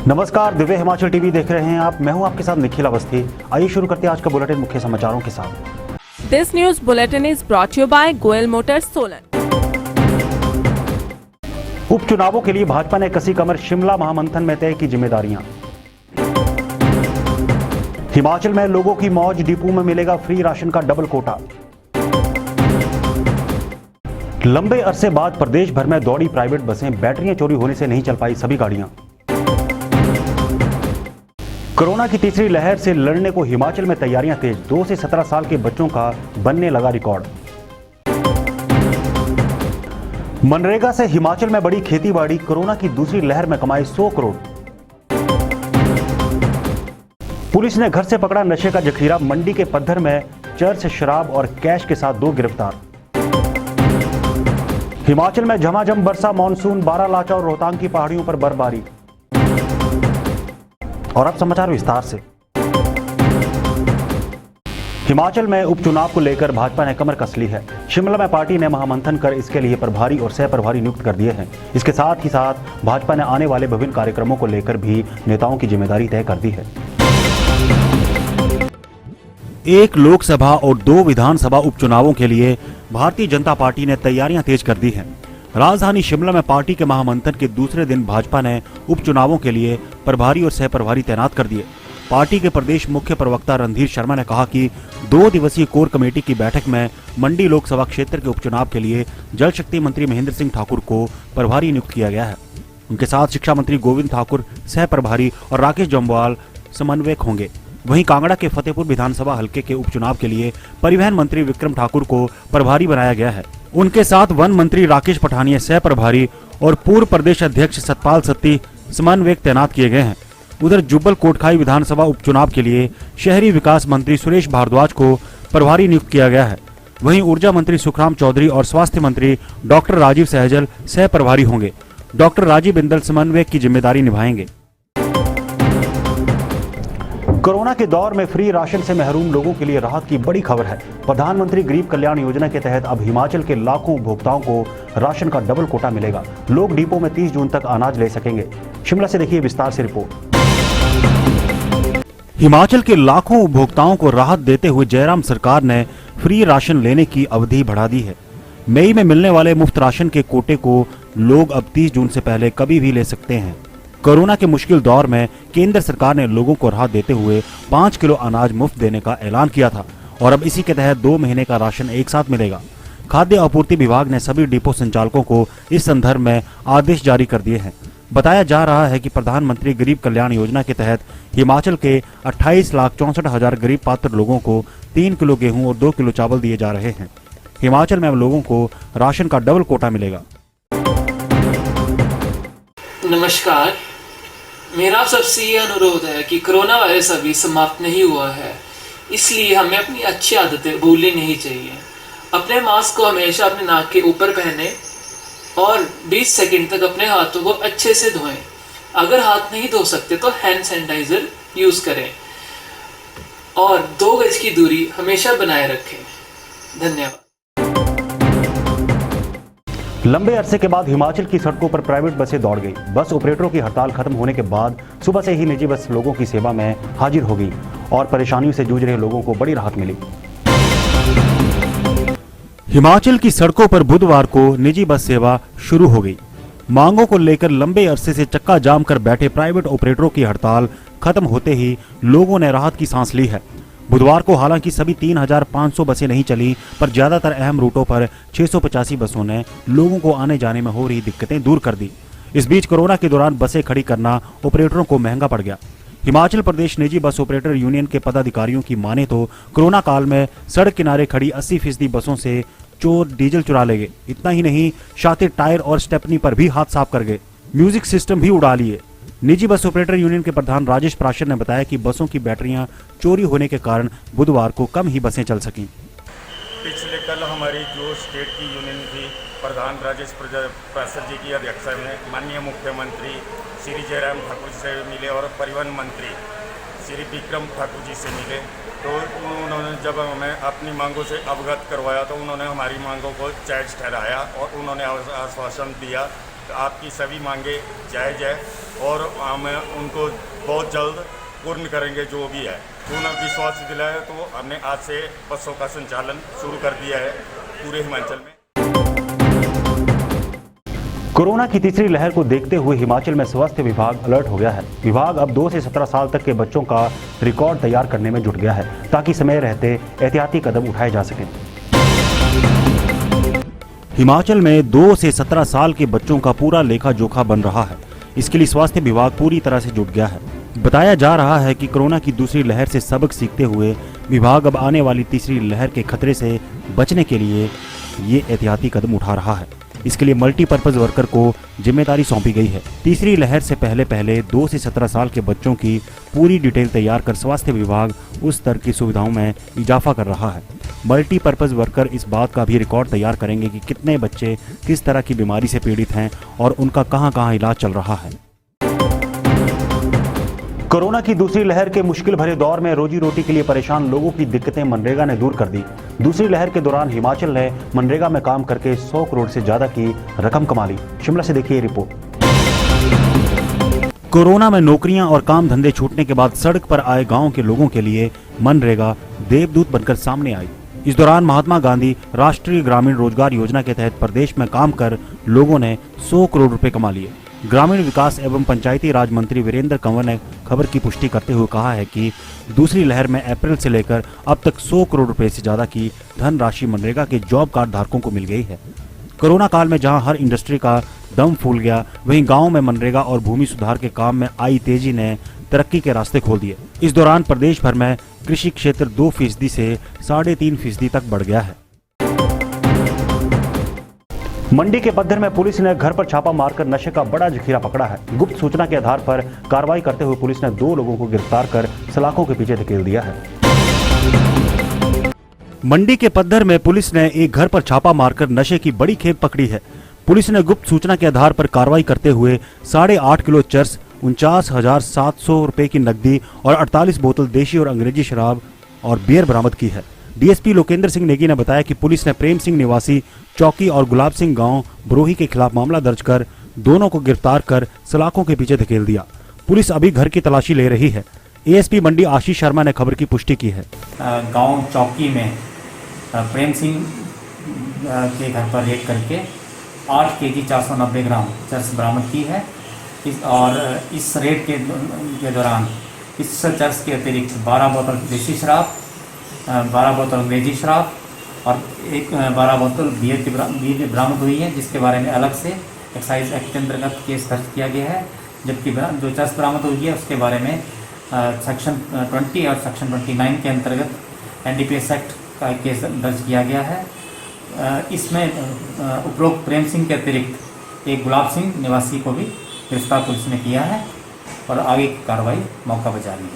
नमस्कार, दिव्य हिमाचल टीवी देख रहे हैं आप। मैं हूं आपके साथ निखिल अवस्थी। आइए शुरू करते हैं आज का बुलेटिन मुख्य समाचारों के साथ। This news bulletin is brought you by Goyal motors Solan. उपचुनावों के लिए भाजपा ने कसी कमर, शिमला महामंथन में तय की जिम्मेदारियां। हिमाचल में लोगों की मौज, डिपो में मिलेगा फ्री राशन का डबल कोटा। लंबे अरसे बाद प्रदेश भर में दौड़ी प्राइवेट बसें, बैटरियां चोरी होने से नहीं चल पाई सभी गाड़ियां। कोरोना की तीसरी लहर से लड़ने को हिमाचल में तैयारियां तेज, 2 से 17 साल के बच्चों का बनने लगा रिकॉर्ड। मनरेगा से हिमाचल में बड़ी खेतीबाड़ी, कोरोना की दूसरी लहर में कमाए 100 करोड़। पुलिस ने घर से पकड़ा नशे का जखीरा, मंडी के पद्धर में चर्च शराब और कैश के साथ 2 गिरफ्तार। हिमाचल में झमाझम बरसा मानसून, बारालाचा और रोहतांग की पहाड़ियों पर बर्फबारी। और अब समाचार विस्तार से। हिमाचल में उपचुनाव को लेकर भाजपा ने कमर कस ली है। शिमला में पार्टी ने महामंथन कर इसके लिए प्रभारी और सह प्रभारी नियुक्त कर दिए हैं। इसके साथ ही साथ भाजपा ने आने वाले विभिन्न कार्यक्रमों को लेकर भी नेताओं की जिम्मेदारी तय कर दी है। 1 लोकसभा और 2 विधानसभा उपचुनावों के लिए भारतीय जनता पार्टी ने तैयारियां तेज कर दी हैं। राजधानी शिमला में पार्टी के महामंथन के दूसरे दिन भाजपा ने उपचुनावों के लिए प्रभारी और सह प्रभारी तैनात कर दिए। पार्टी के प्रदेश मुख्य प्रवक्ता रणधीर शर्मा ने कहा कि 2 दिवसीय कोर कमेटी की बैठक में मंडी लोकसभा क्षेत्र के उपचुनाव के लिए जल शक्ति मंत्री महेंद्र सिंह ठाकुर को प्रभारी नियुक्त किया गया है। उनके साथ शिक्षा मंत्री गोविंद ठाकुर सह प्रभारी और राकेश जम्वाल समन्वयक होंगे। वहीं कांगड़ा के फतेहपुर विधानसभा हलके के उपचुनाव के लिए परिवहन मंत्री विक्रम ठाकुर को प्रभारी बनाया गया है। उनके साथ वन मंत्री राकेश पठानिया सह प्रभारी और पूर्व प्रदेश अध्यक्ष सतपाल सत्ती समन्वयक तैनात किए गए हैं। उधर जुब्बल कोटखाई विधानसभा उपचुनाव के लिए शहरी विकास मंत्री सुरेश भारद्वाज को प्रभारी नियुक्त किया गया है। वहीं ऊर्जा मंत्री सुखराम चौधरी और स्वास्थ्य मंत्री डॉक्टर राजीव सहजल सह प्रभारी होंगे। डॉक्टर राजीव बिंदल समन्वयक की जिम्मेदारी निभाएंगे। कोरोना के दौर में फ्री राशन से महरूम लोगों के लिए राहत की बड़ी खबर है। प्रधानमंत्री गरीब कल्याण योजना के तहत अब हिमाचल के लाखों उपभोक्ताओं को राशन का डबल कोटा मिलेगा। लोग डिपो में 30 जून तक अनाज ले सकेंगे। शिमला से देखिए विस्तार से रिपोर्ट। हिमाचल के लाखों उपभोक्ताओं को राहत देते हुए जयराम सरकार ने फ्री राशन लेने की अवधि बढ़ा दी है। मई में मिलने वाले मुफ्त राशन के कोटे को लोग अब 30 जून से पहले कभी भी ले सकते हैं। कोरोना के मुश्किल दौर में केंद्र सरकार ने लोगों को राहत देते हुए 5 किलो अनाज मुफ्त देने का ऐलान किया था और अब इसी के तहत 2 महीने का राशन एक साथ मिलेगा। खाद्य आपूर्ति विभाग ने सभी डिपो संचालकों को इस संदर्भ में आदेश जारी कर दिए हैं। बताया जा रहा है कि प्रधानमंत्री गरीब कल्याण योजना के तहत हिमाचल के 28,64,000 गरीब पात्र लोगों को 3 किलो गेहूं और 2 किलो चावल दिए जा रहे हैं। हिमाचल में अब लोगों को राशन का डबल कोटा मिलेगा। नमस्कार, मेरा सबसे ये अनुरोध है कि कोरोना वायरस अभी समाप्त नहीं हुआ है, इसलिए हमें अपनी अच्छी आदतें भूलनी नहीं चाहिए। अपने मास्क को हमेशा अपने नाक के ऊपर पहने और 20 सेकंड तक अपने हाथों को अच्छे से धोएं। अगर हाथ नहीं धो सकते तो हैंड सैनिटाइजर यूज करें और 2 गज की दूरी हमेशा बनाए रखें। धन्यवाद। लंबे अरसे के बाद हिमाचल की सड़कों पर प्राइवेट बसें दौड़ गई। बस ऑपरेटरों की हड़ताल खत्म होने के बाद सुबह से ही निजी बस लोगों की सेवा में हाजिर हो गई और परेशानियों से जूझ रहे लोगों को बड़ी राहत मिली। हिमाचल की सड़कों पर बुधवार को निजी बस सेवा शुरू हो गई। मांगों को लेकर लंबे अरसे से चक्का जाम कर बैठे प्राइवेट ऑपरेटरों की हड़ताल खत्म होते ही लोगों ने राहत की सांस ली है। बुधवार को हालांकि सभी 3,500 बसें नहीं चली, पर ज्यादातर अहम रूटों पर 685 बसों ने लोगों को आने जाने में हो रही दिक्कतें दूर कर दी। इस बीच कोरोना के दौरान बसें खड़ी करना ऑपरेटरों को महंगा पड़ गया। हिमाचल प्रदेश निजी बस ऑपरेटर यूनियन के पदाधिकारियों की माने तो कोरोना काल में सड़क किनारे खड़ी 80% बसों से चोर डीजल चुरा ले गए। इतना ही नहीं, शातिर टायर और स्टेपनी पर भी हाथ साफ कर गए, म्यूजिक सिस्टम भी उड़ा लिए। निजी बस ऑपरेटर यूनियन के प्रधान राजेश प्राशर ने बताया कि बसों की बैटरियां चोरी होने के कारण बुधवार को कम ही बसें चल सकीं। पिछले कल हमारी जो स्टेट की यूनियन थी, प्रधान राजेश प्राशर जी की अध्यक्षता में माननीय मुख्यमंत्री श्री जयराम ठाकुर जी से मिले और परिवहन मंत्री श्री विक्रम ठाकुर जी से मिले। तो उन्होंने जब हमें अपनी मांगों से अवगत करवाया तो उन्होंने हमारी मांगों को जायज़ ठहराया और उन्होंने आश्वासन दिया आपकी सभी मांगे जायज़ है और हम उनको बहुत जल्द पूर्ण करेंगे जो भी है। पूर्ण विश्वास दिलाया तो हमने आज से बसों का संचालन शुरू कर दिया है पूरे हिमाचल में। कोरोना की तीसरी लहर को देखते हुए हिमाचल में स्वास्थ्य विभाग अलर्ट हो गया है। विभाग अब 2 से 17 साल तक के बच्चों का रिकॉर्ड तैयार करने में जुट गया है ताकि समय रहते एहतियाती कदम उठाए जा सकें। हिमाचल में 2 से 17 साल के बच्चों का पूरा लेखा जोखा बन रहा है। इसके लिए स्वास्थ्य विभाग पूरी तरह से जुट गया है। बताया जा रहा है कि कोरोना की दूसरी लहर से सबक सीखते हुए विभाग अब आने वाली तीसरी लहर के खतरे से बचने के लिए ये एहतियाती कदम उठा रहा है। इसके लिए मल्टीपर्पज वर्कर को जिम्मेदारी सौंपी गई है। तीसरी लहर से पहले 2 से 17 साल के बच्चों की पूरी डिटेल तैयार कर स्वास्थ्य विभाग उस स्तर की सुविधाओं में इजाफा कर रहा है। मल्टीपर्पज वर्कर इस बात का भी रिकॉर्ड तैयार करेंगे कि कितने बच्चे किस तरह की बीमारी से पीड़ित हैं और उनका कहां-कहां इलाज चल रहा है। कोरोना की दूसरी लहर के मुश्किल भरे दौर में रोजी रोटी के लिए परेशान लोगों की दिक्कतें मनरेगा ने दूर कर दी। दूसरी लहर के दौरान हिमाचल ने मनरेगा में काम करके 100 करोड़ से ज्यादा की रकम कमा ली। शिमला से देखिए रिपोर्ट। कोरोना में नौकरियां और काम धंधे छूटने के बाद सड़क पर आए गांव के लोगों के लिए मनरेगा देवदूत बनकर सामने आई। इस दौरान महात्मा गांधी राष्ट्रीय ग्रामीण रोजगार योजना के तहत प्रदेश में काम कर लोगों ने 100 करोड़ रुपए कमा लिए। ग्रामीण विकास एवं पंचायती राज मंत्री वीरेंद्र कंवर ने खबर की पुष्टि करते हुए कहा है कि दूसरी लहर में अप्रैल से लेकर अब तक 100 करोड़ रुपए से ज्यादा की धनराशि मनरेगा के जॉब कार्ड धारकों को मिल गई है। कोरोना काल में जहां हर इंडस्ट्री का दम फूल गया, वहीं गांव में मनरेगा और भूमि सुधार के काम में आई तेजी ने तरक्की के रास्ते खोल दिए। इस दौरान प्रदेश भर में कृषि क्षेत्र 2% से 3.5% तक बढ़ गया है। मंडी के पद्धर में पुलिस ने घर पर छापा मारकर नशे का बड़ा जखीरा पकड़ा है। गुप्त सूचना के आधार पर कार्रवाई करते हुए पुलिस ने 2 लोगों को गिरफ्तार कर सलाखों के पीछे धकेल दिया है। मंडी के पद्धर में पुलिस ने एक घर पर छापा मारकर नशे की बड़ी खेप पकड़ी है। पुलिस ने गुप्त सूचना के आधार पर कार्रवाई करते हुए 8.5 किलो चरस, 49,700 रुपए की नकदी और 48 बोतल देशी और अंग्रेजी शराब और बियर बरामद की है। डीएसपी लोकेंद्र सिंह नेगी ने बताया कि पुलिस ने प्रेम सिंह निवासी चौकी और गुलाब सिंह गांव बरोही के खिलाफ मामला दर्ज कर दोनों को गिरफ्तार कर सलाखों के पीछे धकेल दिया। पुलिस अभी घर की तलाशी ले रही है। एएसपी मंडी आशीष शर्मा ने खबर की पुष्टि की है। गांव चौकी में प्रेम सिंह के घर पर रेड करके 8 केजी 490 ग्राम चरस बरामद की है। इस रेड के दौरान इस चरस के अतिरिक्त 12 बोतल देसी शराब, 12 बोतल अंग्रेजी शराब और 12 बोतल बियर की बरामद हुई है, जिसके बारे में अलग से एक्साइज एक्ट के अंतर्गत केस दर्ज किया गया है। जबकि जो चरस बरामद हुई है उसके बारे में सेक्शन 20 और सेक्शन 29 के अंतर्गत एनडीपीएस एक्ट का केस दर्ज किया गया है। इसमें उपरोक्त प्रेम सिंह के अतिरिक्त एक गुलाब सिंह निवासी को भी गिरफ्तार पुलिस ने किया है और आगे की कार्रवाई मौका पर जारी है।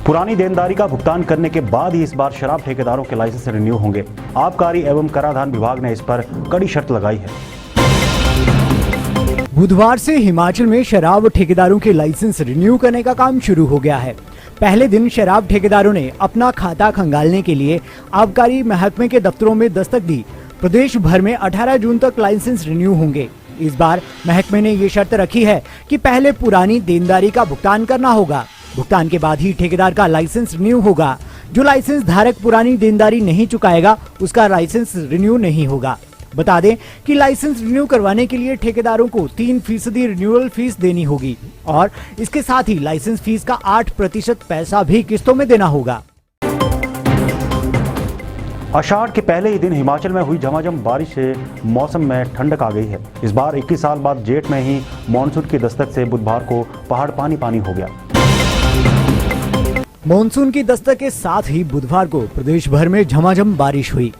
पुरानी देनदारी का भुगतान करने के बाद ही इस बार शराब ठेकेदारों के लाइसेंस रिन्यू होंगे। आबकारी एवं कराधान विभाग ने इस पर कड़ी शर्त लगाई है। बुधवार से हिमाचल में शराब ठेकेदारों के लाइसेंस रिन्यू करने का काम शुरू हो गया है। पहले दिन शराब ठेकेदारों ने अपना खाता खंगालने के लिए आबकारी महकमे के दफ्तरों में दस्तक दी। प्रदेश भर में 18 जून तक लाइसेंस रिन्यू होंगे। इस बार महकमे ने ये शर्त रखी है कि पहले पुरानी देनदारी का भुगतान करना होगा। भुगतान के बाद ही ठेकेदार का लाइसेंस रिन्यू होगा। जो लाइसेंस धारक पुरानी देनदारी नहीं चुकाएगा उसका लाइसेंस रिन्यू नहीं होगा। बता दें कि लाइसेंस रिन्यू करवाने के लिए ठेकेदारों को 3% रिन्यूअल फीस देनी होगी और इसके साथ ही लाइसेंस फीस का 8% पैसा भी किस्तों में देना होगा। आषाढ़ के पहले ही दिन हिमाचल में हुई झमाझम बारिश से मौसम में ठंडक आ गई है। इस बार 21 साल बाद जेठ में ही मानसून की दस्तक से बुधवार को पहाड़ पानी पानी हो गया। मानसून की दस्तक के साथ ही बुधवार को प्रदेश भर में झमाझम बारिश हुई।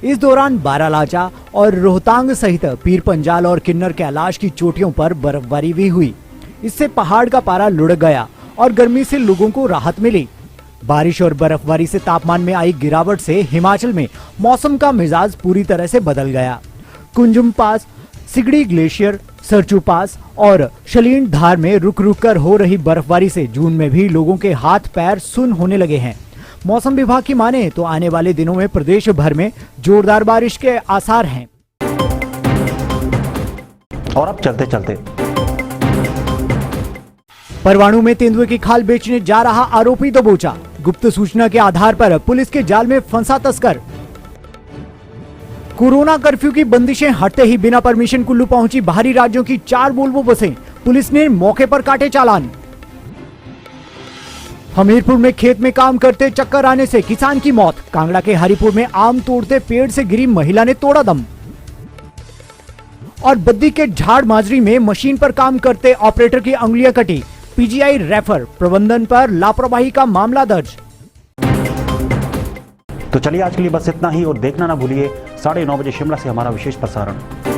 इस दौरान बारालाचा और रोहतांग सहित पीर पंजाल और किन्नर कैलाश की चोटियों पर बर्फबारी भी हुई। इससे पहाड़ का पारा लुढ़क गया और गर्मी से लोगों को राहत मिली। बारिश और बर्फबारी से तापमान में आई गिरावट से हिमाचल में मौसम का मिजाज पूरी तरह से बदल गया। कुंजुम पास, सिगड़ी ग्लेशियर, सरचू पास और शलीन धार में रुक रुक कर हो रही बर्फबारी से जून में भी लोगों के हाथ पैर सुन्न होने लगे हैं। मौसम विभाग की माने तो आने वाले दिनों में प्रदेश भर में जोरदार बारिश के आसार हैं। और अब चलते चलते परवाणु में तेंदुए की खाल बेचने जा रहा आरोपी दबोचा। गुप्त सूचना के आधार पर पुलिस के जाल में फंसा तस्कर। कोरोना कर्फ्यू की बंदिशें हटते ही बिना परमिशन कुल्लू पहुंची बाहरी राज्यों की 4 वोल्वो बसें। पुलिस ने मौके पर काटे चालान। हमीरपुर में खेत में काम करते चक्कर आने से किसान की मौत। कांगड़ा के हरिपुर में आम तोड़ते पेड़ से गिरी महिला ने तोड़ा दम। और बद्दी के झाड़ माजरी में मशीन पर काम करते ऑपरेटर की अंगुलियां कटी। पीजीआई रेफर, प्रबंधन पर लापरवाही का मामला दर्ज। तो चलिए आज के लिए बस इतना ही और देखना ना भूलिए 9:30 बजे शिमला से हमारा विशेष प्रसारण।